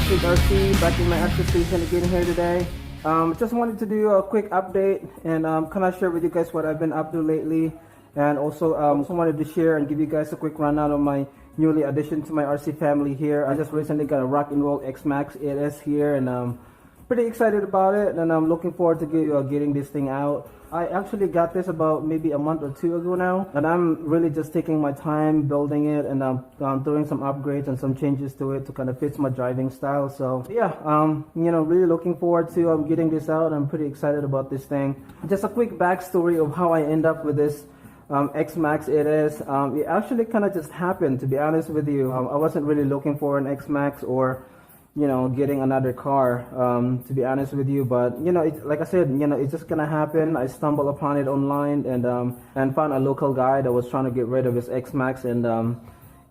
Commanderastig RC back in my access station again here today. Just wanted to do a quick update and kind of share with you guys what I've been up to lately, and also wanted to share and give you guys a quick rundown of my newly addition to my RC family here. I just recently got a rock and roll Xmaxx 8S here, and pretty excited about it, and I'm looking forward to getting this thing out. I actually got this about maybe a month or two ago now, and I'm really just taking my time building it and doing some upgrades and some changes to it to kind of fit my driving style. So yeah, really looking forward to getting this out. I'm pretty excited about this thing. Just a quick backstory of how I end up with this Xmaxx 8S. It actually kind of just happened, to be honest with you. I wasn't really looking for an Xmaxx or getting another car, to be honest with you, but like I said, it's just gonna happen. I stumbled upon it online and found a local guy that was trying to get rid of his Xmaxx, and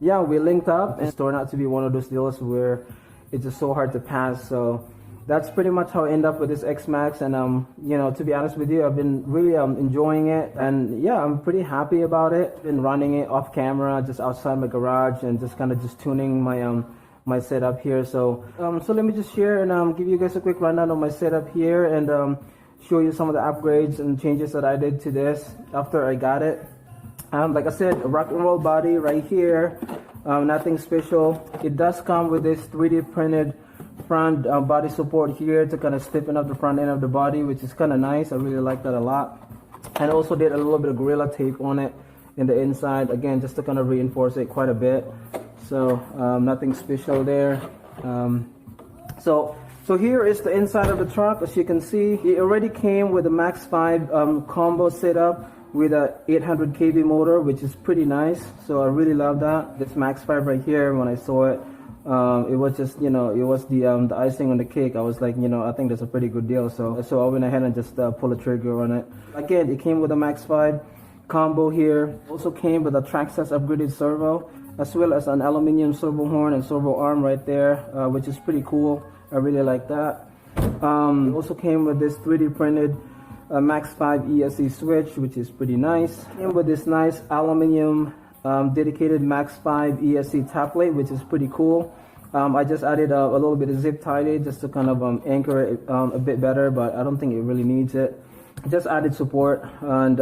yeah, we linked up, and it turned out to be one of those deals where it's just so hard to pass. So that's pretty much how I end up with this Xmaxx, and to be honest with you, I've been really enjoying it, and yeah, I'm pretty happy about it. Been running it off camera, just outside my garage, and just kind of just tuning my setup here. So let me just share and give you guys a quick rundown of my setup here, and show you some of the upgrades and changes that I did to this after I got it. Like I said, a rock and roll body right here, nothing special. It does come with this 3D printed front body support here to kind of stiffen up the front end of the body, which is kind of nice. I really like that a lot. And also did a little bit of Gorilla tape on it in the inside, again, just to kind of reinforce it quite a bit. So nothing special there. So here is the inside of the truck. As you can see, it already came with a Max 5 combo setup with a 800 kV motor, which is pretty nice. So I really love that. This Max 5 right here, when I saw it, it was just, it was the icing on the cake. I was like, I think that's a pretty good deal. So I went ahead and just pulled the trigger on it. Again, it came with a Max 5 combo here. Also came with a Traxxas upgraded servo, as well as an aluminum servo horn and servo arm right there, which is pretty cool. I really like that. Also came with this 3D printed Max 5 ESC switch, which is pretty nice. Came with this nice aluminum dedicated Max 5 ESC top plate, which is pretty cool. I just added a little bit of zip tied it just to kind of anchor it a bit better, but I don't think it really needs it. Just added support, and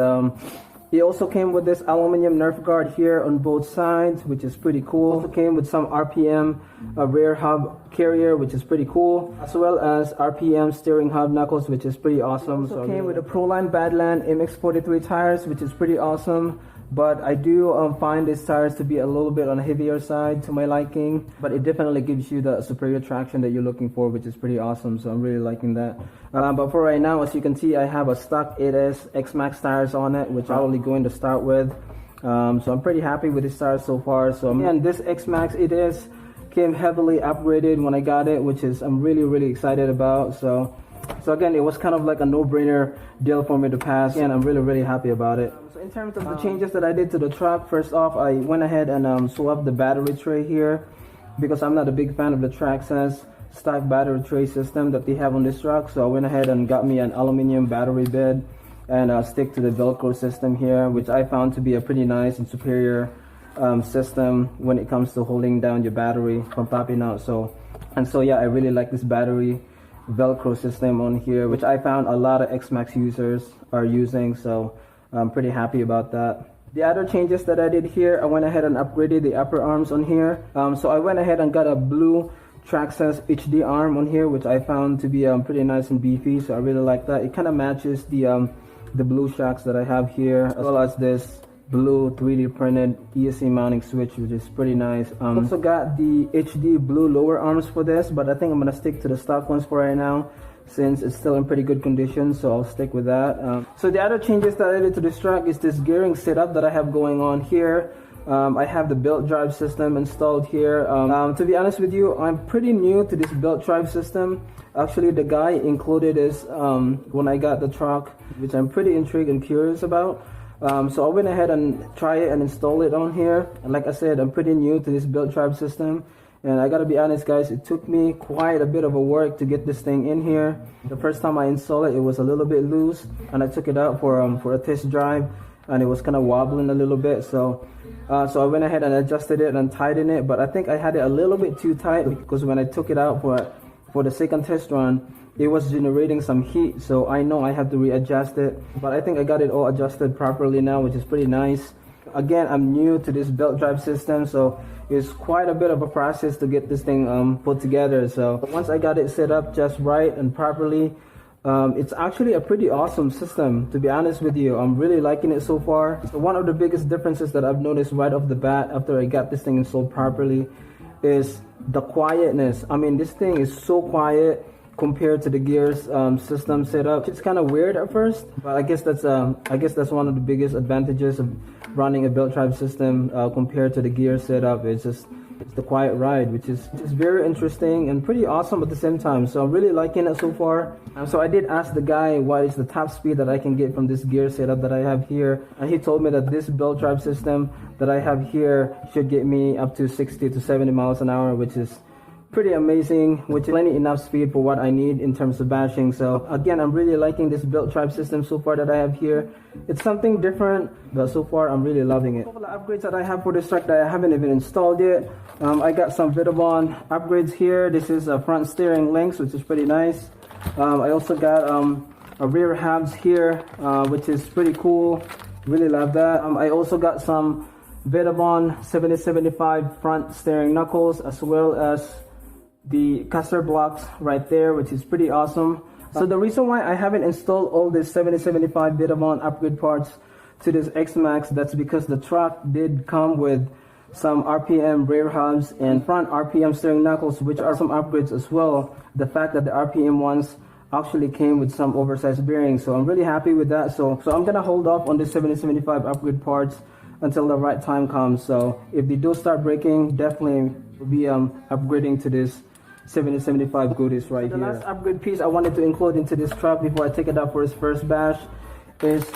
it also came with this aluminum Nerf guard here on both sides, which is pretty cool. Also came with some RPM rear hub carrier, which is pretty cool, as well as RPM steering hub knuckles, which is pretty awesome. Also came with the Proline Badland MX43 tires, which is pretty awesome. But I do find these tires to be a little bit on the heavier side to my liking, but it definitely gives you the superior traction that you're looking for, which is pretty awesome. So I'm really liking that. But for right now, as you can see, I have a stock 8S Xmaxx tires on it, which I'm probably going to start with. So I'm pretty happy with these tires so far. So and this Xmaxx 8S came heavily upgraded when I got it, which is I'm really excited about. So again, it was kind of like a no-brainer deal for me to pass, and I'm really happy about it. So in terms of the changes that I did to the truck, first off, I went ahead and swapped the battery tray here, because I'm not a big fan of the Traxxas stock battery tray system that they have on this truck. So I went ahead and got me an aluminum battery bed and stick to the Velcro system here, which I found to be a pretty nice and superior system when it comes to holding down your battery from popping out. So yeah, I really like this battery Velcro system on here, which I found a lot of Xmaxx users are using, so I'm pretty happy about that. The other changes that I did here, I went ahead and upgraded the upper arms on here. So I went ahead and got a blue Traxxas HD arm on here, which I found to be pretty nice and beefy, so I really like that. It kind of matches the blue shocks that I have here, as well as this blue 3D printed ESC mounting switch, which is pretty nice. Also got the HD blue lower arms for this, but I think I'm gonna stick to the stock ones for right now, since it's still in pretty good condition, so I'll stick with that. So the other changes that I did to this truck is this gearing setup that I have going on here. I have the belt drive system installed here. To be honest with you, I'm pretty new to this belt drive system. Actually, the guy included this when I got the truck, which I'm pretty intrigued and curious about. So I went ahead and tried it and installed it on here. And like I said, I'm pretty new to this belt drive system. And I gotta be honest, guys, it took me quite a bit of a work to get this thing in here. The first time I installed it, it was a little bit loose, and I took it out for a test drive. and it was kind of wobbling a little bit. So I went ahead and adjusted it and tightened it, but I think I had it a little bit too tight, because when I took it out for the second test run, it was generating some heat. So I know I have to readjust it, but I think I got it all adjusted properly now, which is pretty nice. Again, I'm new to this belt drive system, so it's quite a bit of a process to get this thing put together. So once I got it set up just right and properly, it's actually a pretty awesome system, to be honest with you. I'm really liking it so far. So one of the biggest differences that I've noticed right off the bat after I got this thing installed properly is the quietness. I mean, this thing is so quiet compared to the Gears system setup. It's kind of weird at first, but I guess that's one of the biggest advantages of running a belt drive system compared to the Gears setup. It's the quiet ride, which is very interesting and pretty awesome at the same time. So I'm really liking it so far. So I did ask the guy what is the top speed that I can get from this Gear setup that I have here, and he told me that this belt drive system that I have here should get me up to 60 to 70 miles an hour, which is pretty amazing, which is plenty enough speed for what I need in terms of bashing. So again, I'm really liking this belt drive system so far that I have here. It's something different, but so far I'm really loving it. A couple of upgrades that I have for this truck that I haven't even installed yet. I got some Vitavon upgrades here. This is a front steering links, which is pretty nice. I also got a rear hubs here, which is pretty cool. Really love that. I also got some Vitavon 7075 front steering knuckles, as well as the caster blocks right there, which is pretty awesome. So the reason why I haven't installed all this 7075 Vitavon upgrade parts to this Xmaxx, that's because the truck did come with some RPM rear hubs and front RPM steering knuckles, which are some upgrades as well. The fact that the RPM ones actually came with some oversized bearings, so I'm really happy with that. So I'm gonna hold off on the 7075 upgrade parts until the right time comes. So if they do start breaking, definitely will be upgrading to this 7075 goodies right here. The last upgrade piece I wanted to include into this truck before I take it out for its first bash is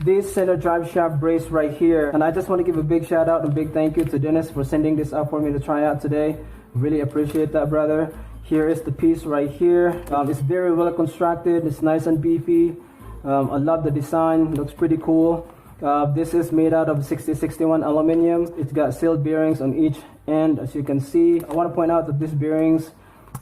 this center drive shaft brace right here. And I just want to give a big shout out and big thank you to Dennis for sending this out for me to try out today. Really appreciate that, brother. Here is the piece right here. It's very well constructed. It's nice and beefy. I love the design. Looks pretty cool. This is made out of 6061 aluminum. It's got sealed bearings on each end, as you can see. I want to point out that these bearings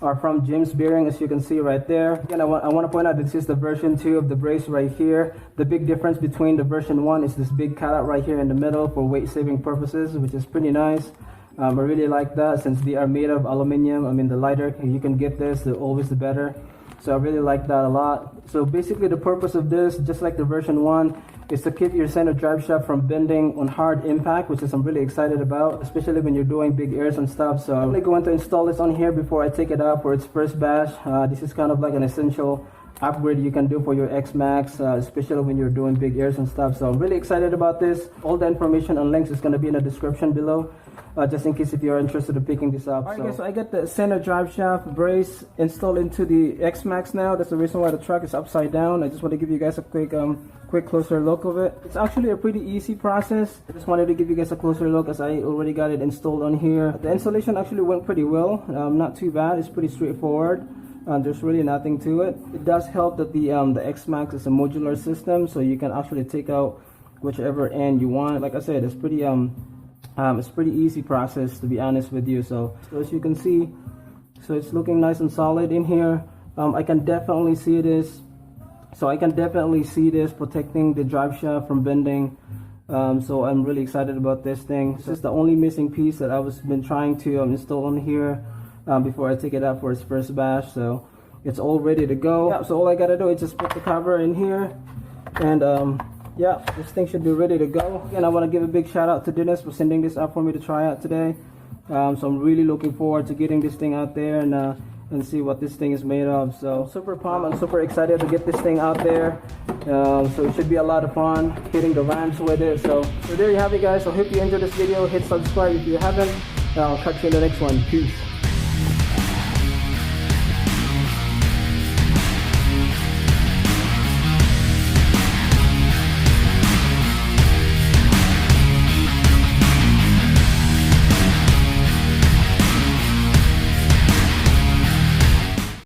are from Jim's bearing, as you can see right there. Again, I want to point out this is the version 2 of the brace right here. The big difference between the version 1 is this big cutout right here in the middle for weight saving purposes, which is pretty nice. I really like that, since they are made of aluminum. I mean, the lighter you can get this, the always the better. So I really like that a lot. So basically the purpose of this, just like the version 1, is to keep your center drive shaft from bending on hard impact, which is I'm really excited about, especially when you're doing big airs and stuff. So I'm really going to install this on here before I take it out for its first bash. This is kind of like an essential upgrade you can do for your Xmaxx, especially when you're doing big airs and stuff. So I'm really excited about this. All the information and links is going to be in the description below, just in case if you're interested in picking this up. Alright, so I got the center drive shaft brace installed into the Xmaxx now. That's the reason why the truck is upside down. I just want to give you guys a quick closer look of it. It's actually a pretty easy process. I just wanted to give you guys a closer look, as I already got it installed on here. The installation actually went pretty well. Not too bad. It's pretty straightforward. There's really nothing to it. It does help that the Xmaxx is a modular system, so you can actually take out whichever end you want. Like I said, it's pretty easy process, to be honest with you. So as you can see, so it's looking nice and solid in here. I can definitely see this. So I can definitely see this protecting the drive shaft from bending. So I'm really excited about this thing. This is the only missing piece that I been trying to install on here before I take it out for its first bash. So it's all ready to go. Yeah, so all I gotta do is just put the cover in here, and yeah, this thing should be ready to go. And I want to give a big shout out to Dennis for sending this out for me to try out today. So I'm really looking forward to getting this thing out there and see what this thing is made of. So super pumped. I'm super excited to get this thing out there. So it should be a lot of fun hitting the ramps with it. So there you have it, guys. I hope you enjoyed this video. Hit subscribe if you haven't. I'll catch you in the next one. Peace.